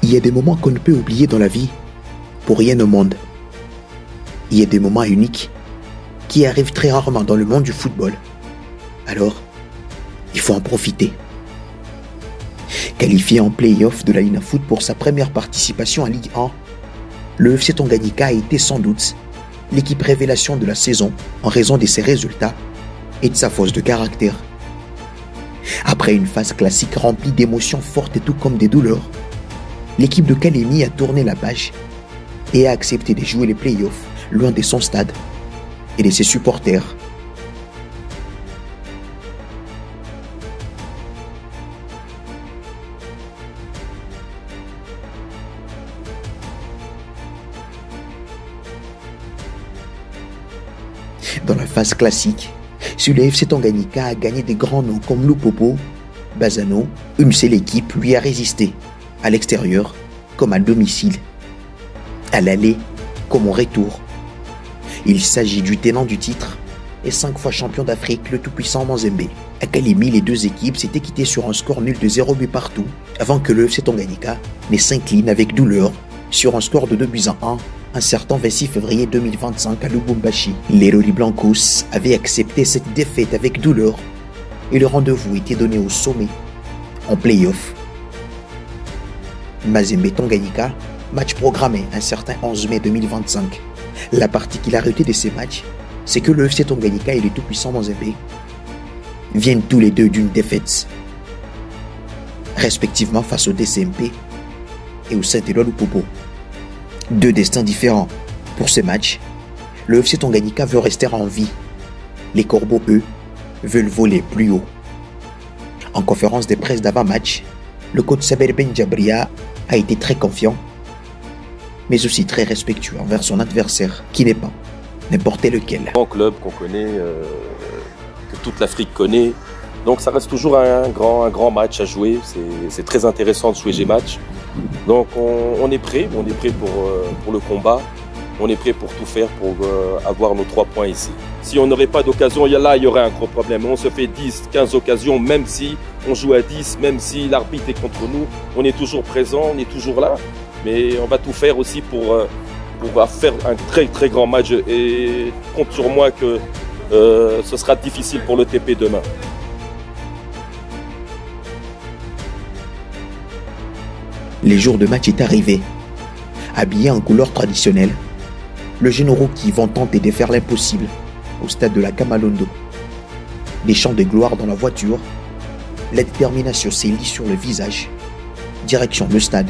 Il y a des moments qu'on ne peut oublier dans la vie pour rien au monde. Il y a des moments uniques qui arrivent très rarement dans le monde du football. Alors, il faut en profiter. Qualifié en play-off de la Ligue Foot pour sa première participation en Ligue 1, le FC Tanganyika a été sans doute l'équipe révélation de la saison en raison de ses résultats et de sa force de caractère. Après une phase classique remplie d'émotions fortes et tout comme des douleurs, l'équipe de Kalemi a tourné la page et a accepté de jouer les play-offs loin de son stade et de ses supporters. Dans la phase classique, si le FC Tanganyika a gagné des grands noms comme Lupopo, Bazano, une seule équipe lui a résisté, à l'extérieur comme à domicile, à l'aller comme au retour. Il s'agit du tenant du titre et 5 fois champion d'Afrique, le tout-puissant Mazembe. À Kalemi, les deux équipes s'étaient quittées sur un score nul de 0 but partout avant que le FC Tanganyika ne s'incline avec douleur sur un score de 2-1 un certain 26 février 2025 à Lubumbashi. Les Loli Blancos avaient accepté cette défaite avec douleur et le rendez-vous était donné au sommet, en play-off. Mazembe Tanganyika, match programmé un certain 11 mai 2025. La particularité de ces matchs, c'est que le FC Tanganyika et le tout-puissant Mazembe viennent tous les deux d'une défaite, respectivement face au DCMP et au Saint-Éloi Lupopo. Deux destins différents. Pour ce match, le FC Tanganyika veut rester en vie. Les Corbeaux, eux, veulent voler plus haut. En conférence de presse d'avant-match, le coach Saber Benjabria a été très confiant, mais aussi très respectueux envers son adversaire, qui n'est pas n'importe lequel. Un grand club qu'on connaît, que toute l'Afrique connaît. Donc ça reste toujours un grand match à jouer. C'est très intéressant de jouer ces matchs. Donc on est prêt pour le combat. On est prêt pour tout faire pour avoir nos 3 points ici. Si on n'aurait pas d'occasion, il y aurait un gros problème. On se fait 10, 15 occasions, même si on joue à 10, même si l'arbitre est contre nous, on est toujours présent, on est toujours là. Mais on va tout faire aussi pour faire un très grand match et compte sur moi que ce sera difficile pour le TP demain. Les jours de match est arrivé. Habillé en couleur traditionnelle, le jeune rookie vont tenter de faire l'impossible au stade de la Kamalondo. Des chants de gloire dans la voiture, la détermination s'élit sur le visage. Direction le stade.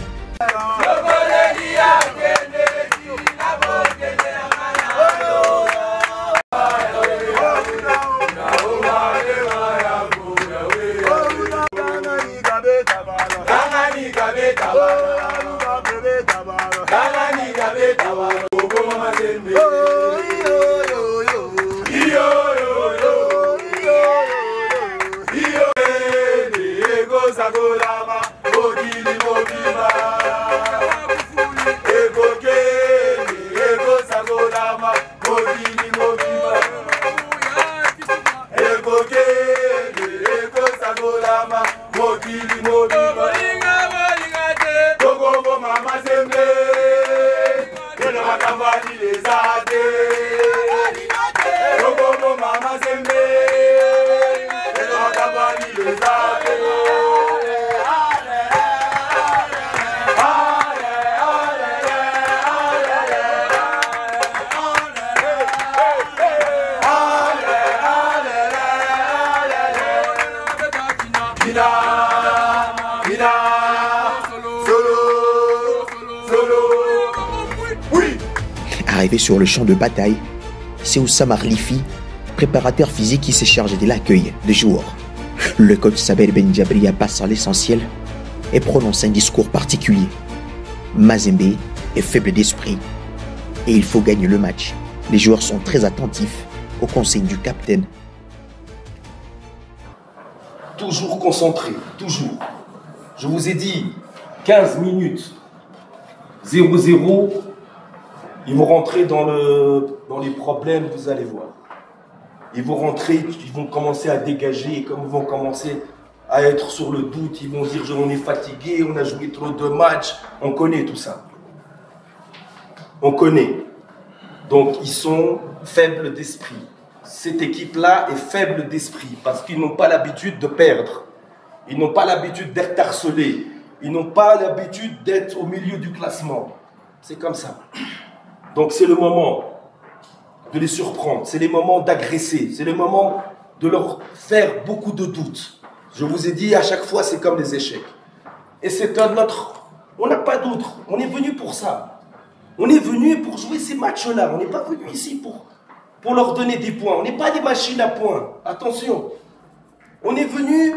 Arrivé sur le champ de bataille, c'est Oussama Lifi, préparateur physique, qui s'est chargé de l'accueil des joueurs. Le coach Saber Benjabria passe à l'essentiel et prononce un discours particulier. Mazembe est faible d'esprit et il faut gagner le match. Les joueurs sont très attentifs aux consignes du capitaine. Toujours concentré, toujours. Je vous ai dit, 15 minutes, 0-0, ils vont rentrer dans les problèmes, vous allez voir. Ils vont rentrer, ils vont commencer à dégager, et comme ils vont commencer à être sur le doute, ils vont dire on est fatigué, on a joué trop de matchs, on connaît tout ça. On connaît. Donc ils sont faibles d'esprit. Cette équipe-là est faible d'esprit parce qu'ils n'ont pas l'habitude de perdre. Ils n'ont pas l'habitude d'être harcelés. Ils n'ont pas l'habitude d'être au milieu du classement. C'est comme ça. Donc c'est le moment de les surprendre. C'est le moment d'agresser. C'est le moment de leur faire beaucoup de doutes. Je vous ai dit, à chaque fois, c'est comme des échecs. Et c'est notre... On n'a pas d'autre. On est venu pour ça. On est venu pour jouer ces matchs-là. On n'est pas venu ici pour leur donner des points. On n'est pas des machines à points. Attention. On est venu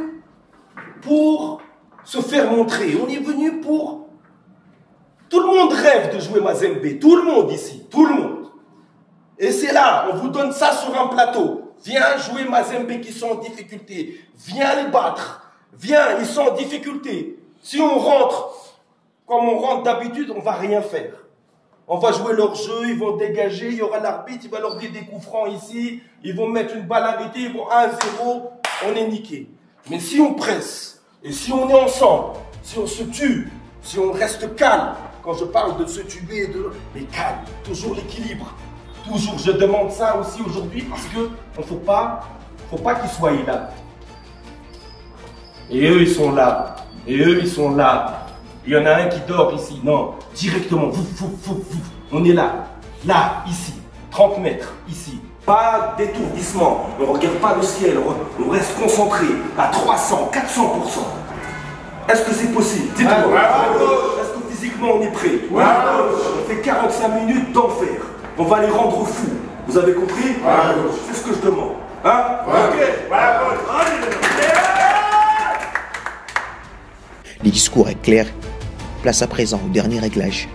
pour se faire montrer. On est venu pour... Tout le monde rêve de jouer Mazembe. Tout le monde ici. Tout le monde. Et c'est là, on vous donne ça sur un plateau. Viens jouer Mazembe qui sont en difficulté. Viens les battre. Viens, ils sont en difficulté. Si on rentre comme on rentre d'habitude, on ne va rien faire. On va jouer leur jeu, ils vont dégager, il y aura l'arbitre, il va leur dire des coups francs ici, ils vont mettre une balle arrêtée, ils vont 1-0, on est niqué. Mais si on presse, et si on est ensemble, si on se tue, si on reste calme, quand je parle de se tuer, mais calme, toujours l'équilibre. Toujours, je demande ça aussi aujourd'hui parce que il faut pas qu'ils soient là. Et eux, ils sont là. Et eux, ils sont là. Il y en a un qui dort ici. Non, directement. On est là. Là, ici. 30 mètres, ici. Pas d'étourdissement. On ne regarde pas le ciel. On reste concentré à 300, 400%. Est-ce que c'est possible? Dites-moi. Est-ce que physiquement on est prêt? On fait 45 minutes d'enfer. On va les rendre fous. Vous avez compris? C'est ce que je demande. Hein? Les discours est clair. Place à présent au dernier réglage.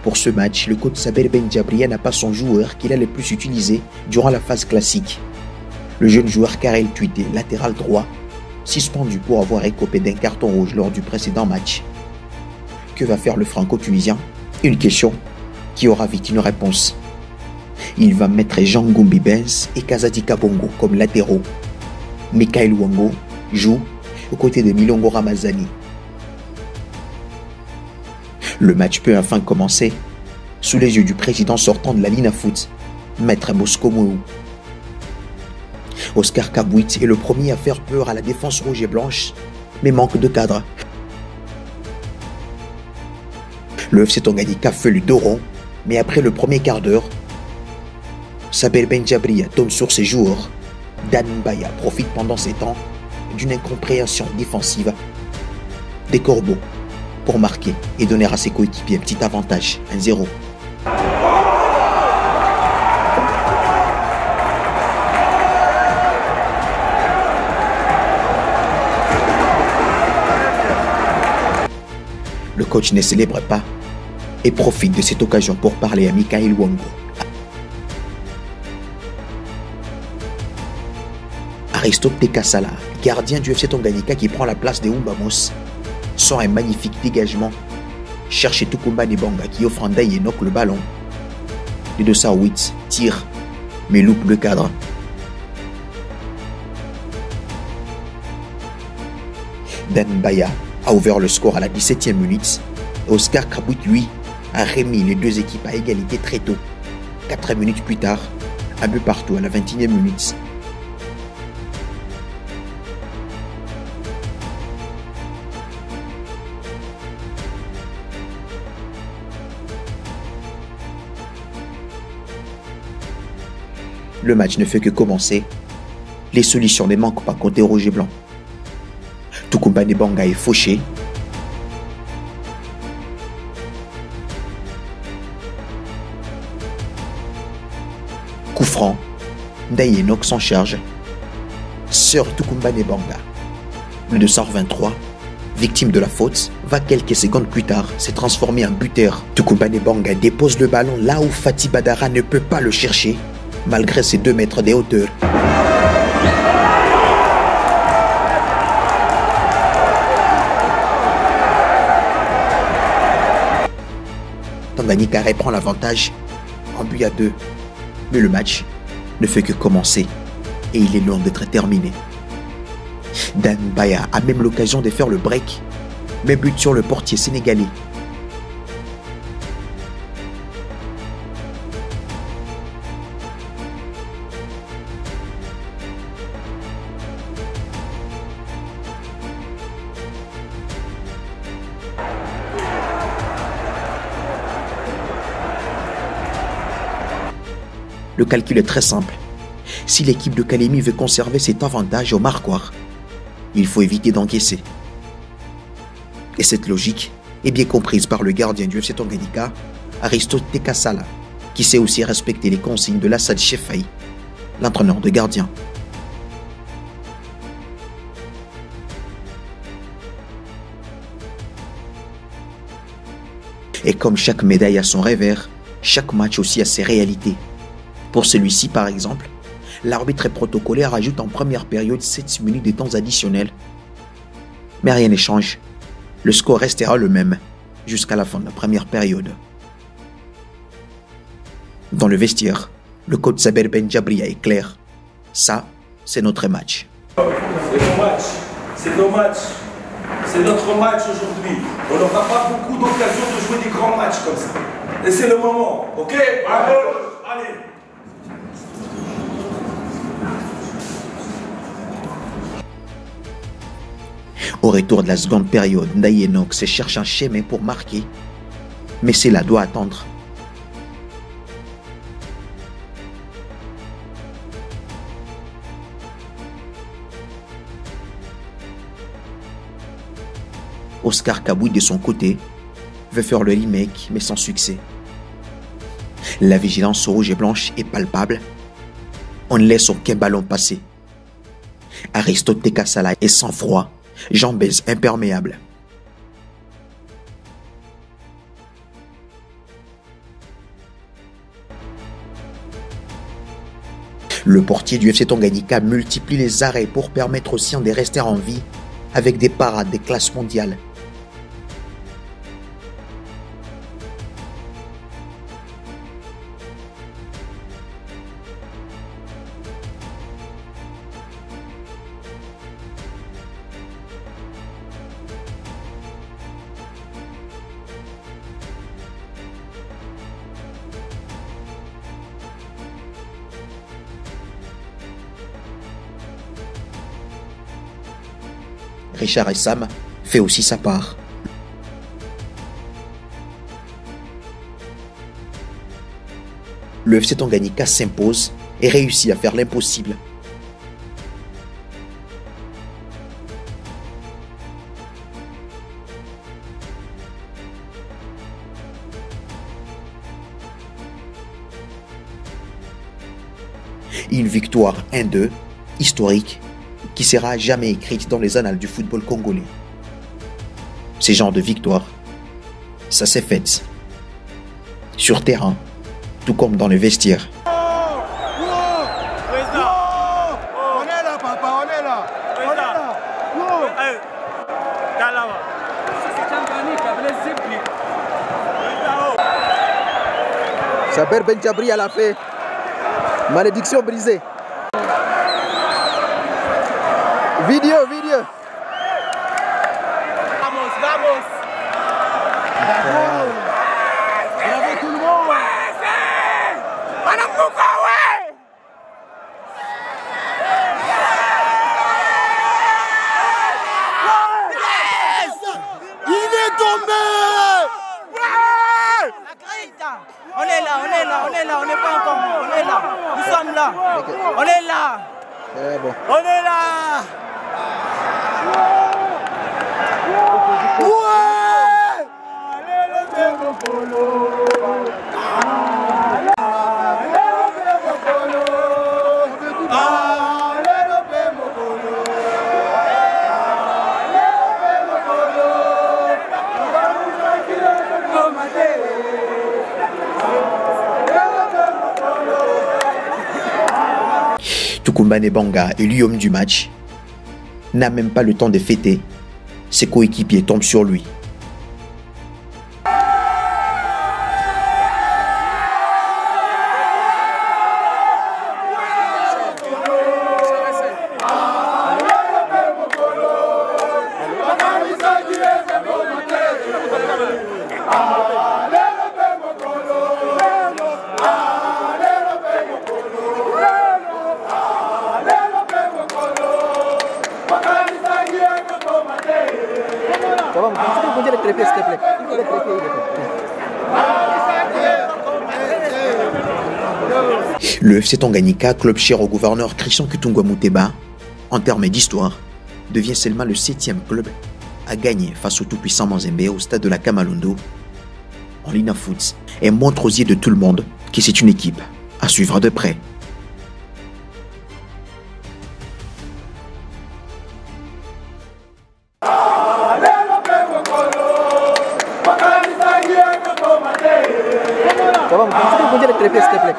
Pour ce match, le coach Sabel Benjabria n'a pas son joueur qu'il a le plus utilisé durant la phase classique. Le jeune joueur Karel Tuité, latéral droit, suspendu pour avoir écopé d'un carton rouge lors du précédent match. Que va faire le franco-tunisien? Une question qui aura vite une réponse. Il va mettre Jean Goumbi Benz et Kazadi Kabongo comme latéraux. Mikael Wango joue aux côtés de Milongo Ramazani. Le match peut enfin commencer sous les yeux du président sortant de la Lina Foot, Maître Bosco Mouou. Oscar Kabouit est le premier à faire peur à la défense rouge et blanche, mais manque de cadre. Le FC Tanganyika fait le dos rond, mais après le premier quart d'heure, Sabel Benjabria tombe sur ses joueurs. Dan Mbaya profite pendant ces temps d'une incompréhension défensive des Corbeaux pour marquer et donner à ses coéquipiers un petit avantage, 1-0. Le coach ne célèbre pas et profite de cette occasion pour parler à Mikael Wango. Aristote Tekasala, gardien du FC Tanganyika qui prend la place de Umbamos, sort un magnifique dégagement, cherche Tukumba Nebanga qui offre à Ndaye Enoch le ballon. Les 208 tire, mais loupe le cadre. Dan Mbaya a ouvert le score à la 17e minute. Oscar Kabouit, lui, a remis les deux équipes à égalité très tôt. 4 minutes plus tard, un but partout à la 21e minute. Le match ne fait que commencer. Les solutions ne manquent pas côté rouge et blanc. Tukumba Nebanga est fauché. Coup franc. Ndaye Enoch s'en charge. Sir Tukumba Nebanga. Le 223 victime de la faute, va quelques secondes plus tard s'est transformé en buteur. Tukumbane Banga dépose le ballon là où Fatih Badara ne peut pas le chercher, malgré ses 2 mètres de hauteur. Tanganyika reprend l'avantage en but à 2. Mais le match ne fait que commencer et il est loin d'être terminé. Dan Baya a même l'occasion de faire le break, mais but sur le portier sénégalais. Le calcul est très simple. Si l'équipe de Kalemi veut conserver cet avantage au marquoir, il faut éviter d'encaisser. Et cette logique est bien comprise par le gardien du FC Tanganyika, Aristote Tekasala, qui sait aussi respecter les consignes de l'Assad Chefai, l'entraîneur de gardien. Et comme chaque médaille a son revers, chaque match aussi a ses réalités. Pour celui-ci, par exemple, l'arbitre protocolaire ajoute en première période 7 minutes de temps additionnels. Mais rien ne change. Le score restera le même jusqu'à la fin de la première période. Dans le vestiaire, le coach Saber Benjabria est clair. Ça, c'est notre match. C'est nos matchs, c'est nos matchs, c'est notre match aujourd'hui. On n'aura pas beaucoup d'occasions de jouer des grands matchs comme ça. Et c'est le moment, ok? Allez. Au retour de la seconde période, Ndayenok se cherche un chemin pour marquer, mais cela doit attendre. Oscar Kaboui, de son côté, veut faire le remake, mais sans succès. La vigilance rouge et blanche est palpable. On ne laisse aucun ballon passer. Aristote Tekasala est sans froid, jambes imperméables. Le portier du FC Tanganyika multiplie les arrêts pour permettre aux siens de rester en vie avec des parades de classe mondiale. Richard Essam fait aussi sa part. Le FC Tanganyika s'impose et réussit à faire l'impossible. Une victoire 1-2, historique, qui sera jamais écrite dans les annales du football congolais. Ces genres de victoires, ça s'est fait. Sur terrain, tout comme dans le vestiaire. On est là, papa, on est là. On est là. Saber Benjabri a fait. Malédiction brisée. Vidéo. Vamos. Bravo tout le monde. Il est tombé. On est là, on n'est pas encore mort, on est là, nous sommes là, on est là, Bon. on est là. Tukumbane Banga, élu homme du match, n'a même pas le temps de fêter. Ses coéquipiers tombent sur lui. Le FC Tanganyika, club cher au gouverneur Christian Kutungwa Muteba, en termes d'histoire, devient seulement le 7e club à gagner face au tout-puissant Mazembe au stade de la Kamalondo en Lina Foods et montre aux yeux de tout le monde que c'est une équipe à suivre de près. Vamos, consegue poner el trepe, este play.